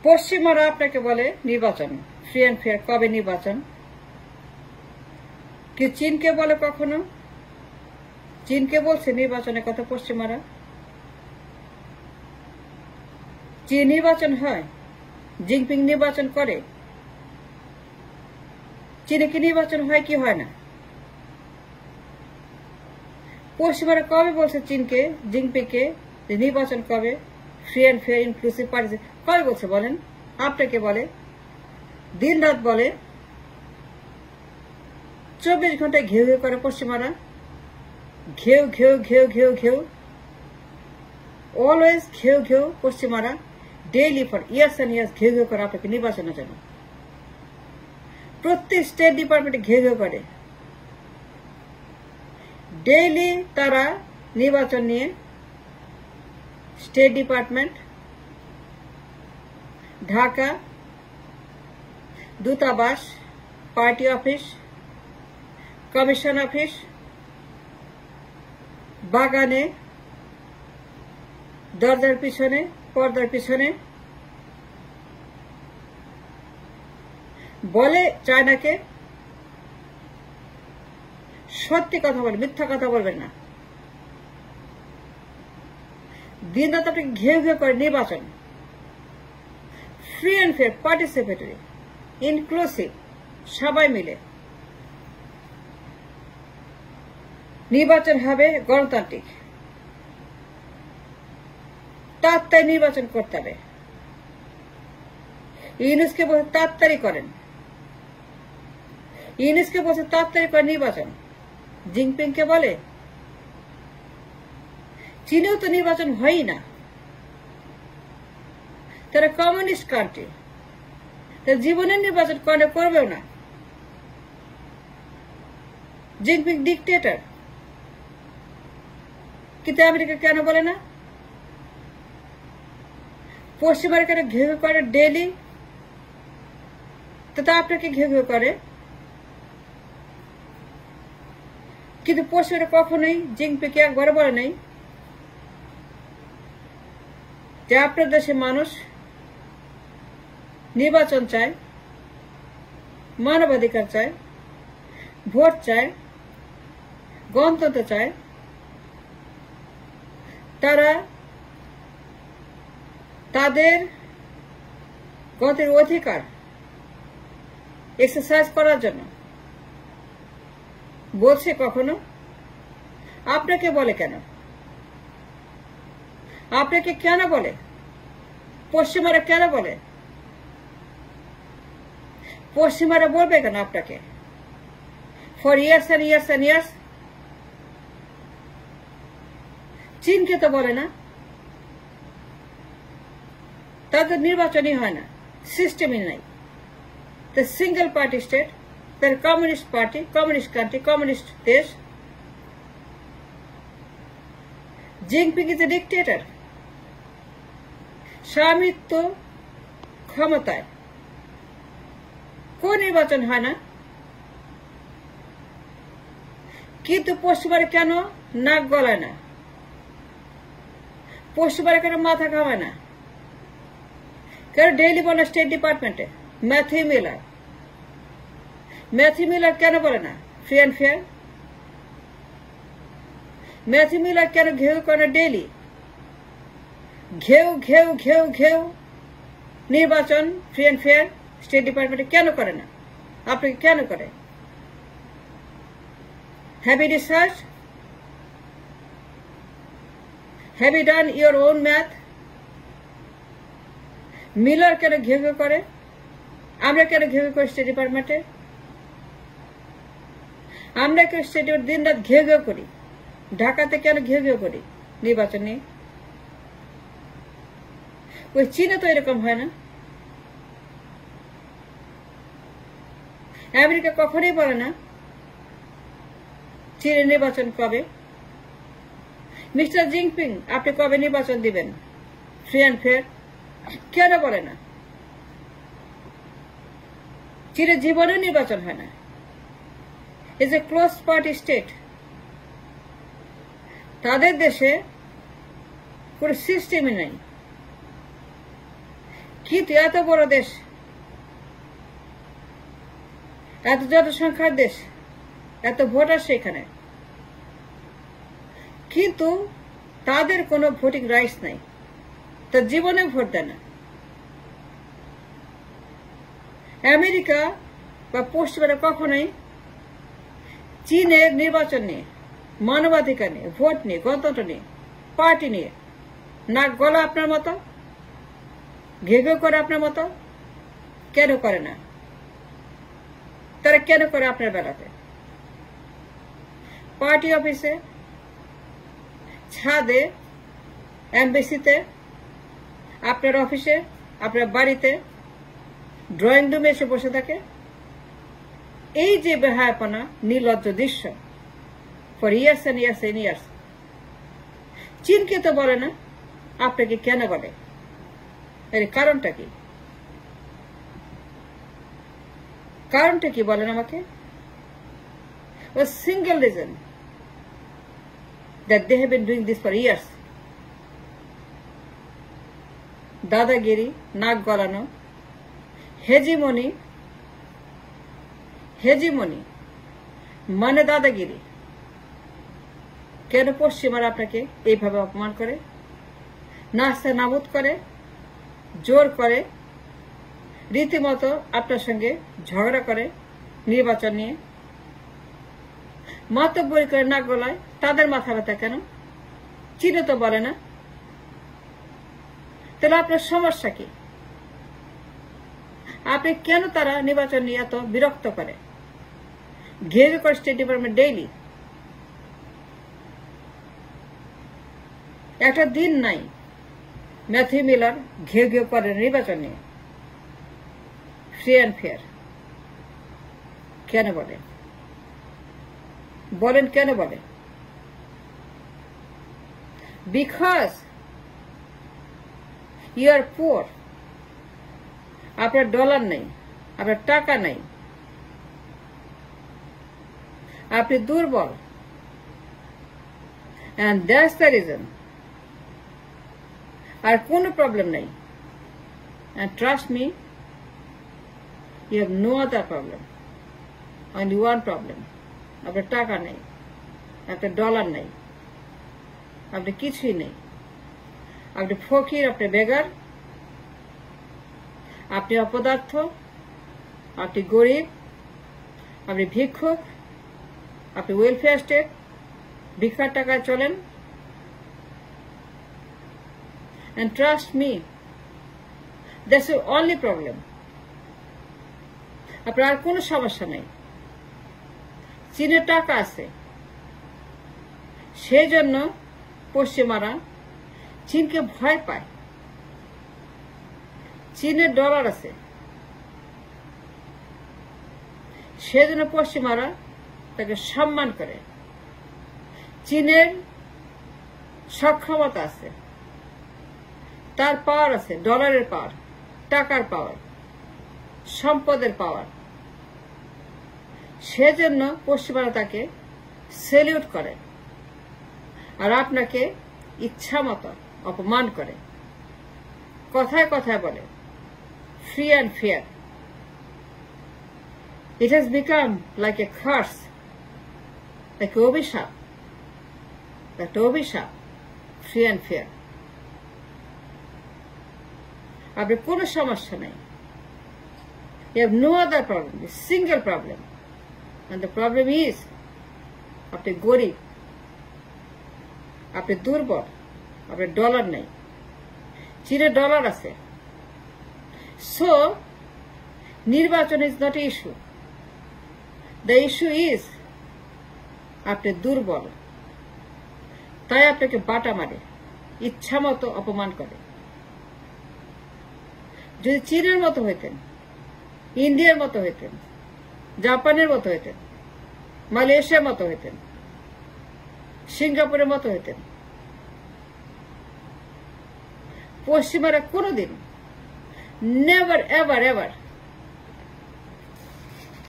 পশ্চিমারা আপনাকে বলে নির্বাচন ফ্রি অ্যান্ড ফেয়ার। কবে নির্বাচন? কি চীনকে বলে কখনো? চীনকে বলছে নির্বাচনের কথা পশ্চিমারা? চীন নির্বাচন হয়? জিনপিং নির্বাচন করে? চীনে কি নির্বাচন হয় কি হয় না? পশ্চিমারা কবে বলছে চীনকে, জিনপিংকে নির্বাচন কবে, free and fair inclusive party কবে বলছে বলেন? আপনাকে বলে, দিন রাত বলে, 24 ঘন্টায় ঘেউ ঘেউ করে পশ্চিমারা। ঘেউ ঘেউ ঘেউ ঘেউ ঘেউ, অলওয়েজ ঘেউ ঘেউ পশ্চিমারা, daily for years and years ঘেউ ঘেউ করে আপনাকে নির্বাচনের জন্য। প্রত্যেক স্টেট ডিপার্টমেন্টে ঘেউ ঘেউ করে, ডেইলি তারা নির্বাচন নিয়ে স্টেট ডিপার্টমেন্ট, ঢাকা, দূতাবাস, পার্টি অফিস, কমিশন অফিস, বাগানে, দরজার পিছনে, পর্দার পিছনে বলে চায়নাকে সত্যি কথা বলে, মিথ্যা কথা বলবেন না। দিন রাত আপনি ঘেউ ঘেউ করে নির্বাচন, free and fair, participatory, inclusive, সবাই মিলে নির্বাচন হবে, গণতান্ত্রিক, তাড়াতাড়ি নির্বাচন করতে হবে। ইউনুসকে বলছে তাড়াতাড়ি করেন, ইউনুসকে বলছে তাড়াতাড়ি করেন নির্বাচন। জিনপিংকে বলে, চীনেও তো নির্বাচন হয়ই না, তারা কমিউনিস্ট কান্ট্রি, তারা জীবনের নির্বাচন করবেও না। জিনপিং ডিকটেটর, কিন্তু আমেরিকা কেন বলে না? পশ্চিমারা কেন ঘেউ ঘেউ করে ডেইলি? তো তা আপনাকে ঘেউ ঘেউ করে, কিন্তু পশ্চিমারা কখনোই জিনপিংকে একবারও বলে নাই যে আপনার দেশের মানুষ নির্বাচন চায়, মানবাধিকার চায়, ভোট চায়, গণতন্ত্র চায়, তারা তাদের গণের অধিকার এক্সারসাইজ করার জন্য বলছে। কখনো আপনাকে বলে কেন? আপনাকে কেন বলে? পশ্চিমারা কেন বলে? পশ্চিমারা বলবে কেন আপনাকে? For years and years and years. চীনকে তো বলে না, তাদের নির্বাচনই হয় না, সিস্টেমই নাই। দ্য সিঙ্গল পার্টি স্টেট, তার communist party, communist country, communist দেশ। Jinping is a dictator, Svamitva ক্ষমতায়, কোন নির্বাচন হয় না। কিন্তু পশ্চিমারা কেন নাক গলায় না? পশ্চিমারা কেন মাথা ঘামায় না? কেন ডেইলি বলে স্টেট ডিপার্টমেন্টে ম্যাথিউ মিলার, ম্যাথিউ মিলার কেন বলে না free and fair? Matthew Miller কেন ঘেউ করে ডেইলি? ঘেউ ঘেউ ঘেউ ঘেউ নির্বাচন ফ্রি অ্যান্ড ফেয়ার স্টেট ডিপার্টমেন্টে কেন করে না? আপনাকে কেন করে? Have you research? Have you done your own math? মিলার কেন ঘেউ ঘেউ করে? আমরা কেন ঘেউ ঘেউ করি স্টেট ডিপার্টমেন্টে? আমরা কেন স্টেট ডিপার্টমেন্ট দিন রাত ঘেউ ঘেউ করি? ঢাকাতে কেন ঘেউ ঘেউ করি নির্বাচন নিয়ে? ওই চীনে তো এরকম হয় না। আমেরিকা কখনোই বলে না চীনের নির্বাচন কবে। মিস্টার জিনপিং আপনি কবে নির্বাচন দিবেন ফ্রি অ্যান্ড ফেয়ার? কেন বলে না? চীনের জীবনেও নির্বাচন হয় না। Is a close party state. তাদের দেশে কোন সিস্টেমই নাই। কিন্তু এত বড় দেশ, এত জনসংখ্যার দেশ, এত ভোট আসে এখানে, কিন্তু তাদের কোনো ভোটিং রাইটস নাই, তার জীবনে ভোট দেয় না। আমেরিকা বা পশ্চিমারা কখনোই চীনের নির্বাচন নিয়ে, মানবাধিকার নিয়ে, ভোট নিয়ে, গণতন্ত্র নিয়ে, পার্টি নিয়ে নাক গলা আপনার মতো, ঘেঘে করে আপনার মতো কেন করে না? তারা কেন করে আপনার বেলাতে? পার্টি অফিসে, ছাদে, এমবেসিতে, আপনার অফিসে, আপনার বাড়িতে, ড্রয়িং রুমে এসে বসে থাকে। এই যে বেহায়াপনা, নির্লজ্জ দৃশ্য for years and years and years. চীনকে তো বলে না, আপনাকে কেন বলে? এর কারণটা কি? কারণটা কি বলেন আমাকে? A single reason that they have been doing this for years. দাদাগিরি, নাক গলানো, হেজিমনি, হেজিমনি মানে দাদাগিরি। কেন পশ্চিমারা আপনাকে এইভাবে অপমান করে, নাস্তা নাবুদ করে, জোর করে, রীতিমতো আপনার সঙ্গে ঝগড়া করে নির্বাচন নিয়ে, মাতব্বরি করে নাক গলায়? তাদের মাথা ব্যথা কেন? চীনে তো বলে না। তাহলে আপনার সমস্যা কি? আপনি কেন তারা নির্বাচন নিয়ে এত বিরক্ত করে, ঘেরে করে স্টেট ডিপার্টমেন্ট ডেইলি? একটা দিন নাই ম্যাথিউ মিলার ঘেউ ঘেউ করে নির্বাচন নিয়ে, ফ্রি অ্যান্ড ফেয়ার। কেন বলেন? বলেন কেন বলেন? Because you are poor. আপনার ডলার নেই, আপনার টাকা নেই, আপনি দুর্বল, and that's the reason. আর কোনো প্রবলেম নেই, and trust me, you have no other problem, only one problem. আপনার টাকা নেই, আপনার ডলার নেই, আপনি কিছুই নেই, আপনি ফকির, আপনি বেগার, আপনি অপদার্থ, আপনি গরিব, আপনি ভিক্ষুক, আপনি ওয়েলফেয়ার স্টেট, ভিক্ষার টাকায় চলেন। And trust me, that's your only problem. আপনার আর কোনো সমস্যা নেই। চীনের টাকা আছে, সেই জন্য পশ্চিমারা চীনকে ভয় পায়। চীনের ডলার আছে, সেজন্য পশ্চিমারা তাকে সম্মান করে। চীনের সক্ষমতা আছে, তার পাওয়ার আছে, ডলারের পাওয়ার, টাকার পাওয়ার, সম্পদের পাওয়ার। সেজন্য পশ্চিমারা তাকে সেলিউট করে, আর আপনাকে ইচ্ছা মতো অপমান করে, কথায় কথায় বলে free and fair. It has become like a curse, like অভিশাপ, একটা অভিশাপ, ফ্রি অ্যান্ড ফেয়ার। আপনার কোনো সমস্যা নেই, you have no other problem, a single problem, and the problem is আপনি গরিব, আপনি দুর্বল, আপনার ডলার নেই। চীনের ডলার আছে, সো নির্বাচন is not a issue. The issue is আপনি দুর্বল, তাই আপনাকে বাটা মারে, ইচ্ছা মতো অপমান করে। যদি চীনের মতো হইতেন, ইন্ডিয়ার মতো হইতেন, জাপানের মতো হইতেন, মালয়েশিয়ার মতো হইতেন, সিঙ্গাপুরের মতো হইতেন, পশ্চিমারা কোনোদিন নেভার এভার এভার